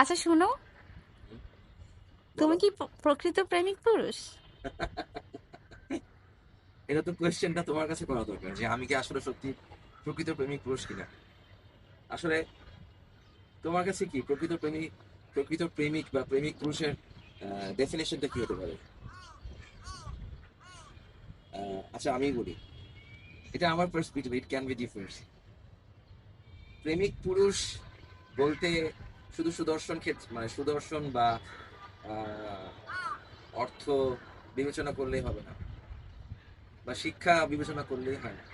আচ্ছা শোনো, তুমি বলো। কি প্রকৃত প্রেমিক পুরুষ? এটা তো কোয়েশ্চেনটা তোমার কাছে করা দরকার যে আমি কি আসলে সত্যি প্রকৃত প্রেমিক পুরুষ কিনা। আসলে তোমার কাছে কি প্রকৃত প্রেমিক বা প্রেমিক পুরুষের ডেফিনেশনটা কি হতে পারে? আচ্ছা আমি বলি, এটা আমার perspective, it can be different. প্রেমিক পুরুষ বলতে শুধু সুদর্শন ক্ষেত্রে, মানে সুদর্শন বা আহ, অর্থ বিবেচনা করলেই হবে না, বা শিক্ষা বিবেচনা করলেই হয় না।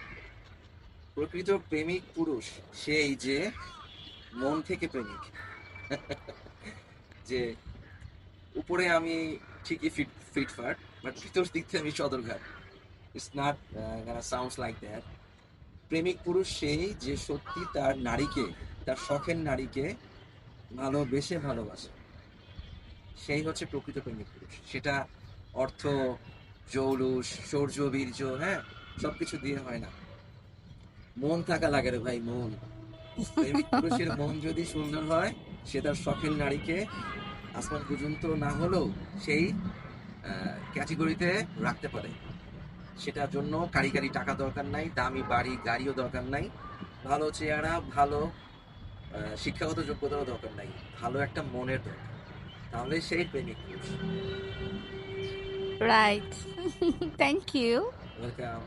প্রকৃত প্রেমিক পুরুষ সেই যে মন থেকে প্রেমিক। যে উপরে আমি ঠিকই ফিটফাট, বাট ভিতর দিক থেকে আমি Sadarghat. It's not sounds like that. প্রেমিক পুরুষ সেই যে সত্যি তার নারীকে, তার শখের নারীকে ভালোবেসে ভালোবাসে, সেই হচ্ছে প্রকৃত প্রেমিক পুরুষ। সেটা অর্থ, জৌলুস, শৌর্য, বীর্য, হ্যাঁ, সবকিছু দিয়ে হয় না। মন থাকা লাগে রে ভাই, মন। প্রেমিক পুরুষের মন যদি সুন্দর হয়, সে তার শখের নারীকে আসমান পর্যন্ত না হলেও সেই ক্যাটেগরিতে রাখতে পারে। সেটার জন্য কারি কারি টাকা দরকার নাই, দামি বাড়ি গাড়িও দরকার নাই, ভালো চেহারা, ভালো শিক্ষাগত যোগ্যতারও দরকার নাই, ভালো একটা মনের দরকার। তাহলে সেই প্রেমিক পুরুষ। রাইট। Thank you. ওয়েলকাম।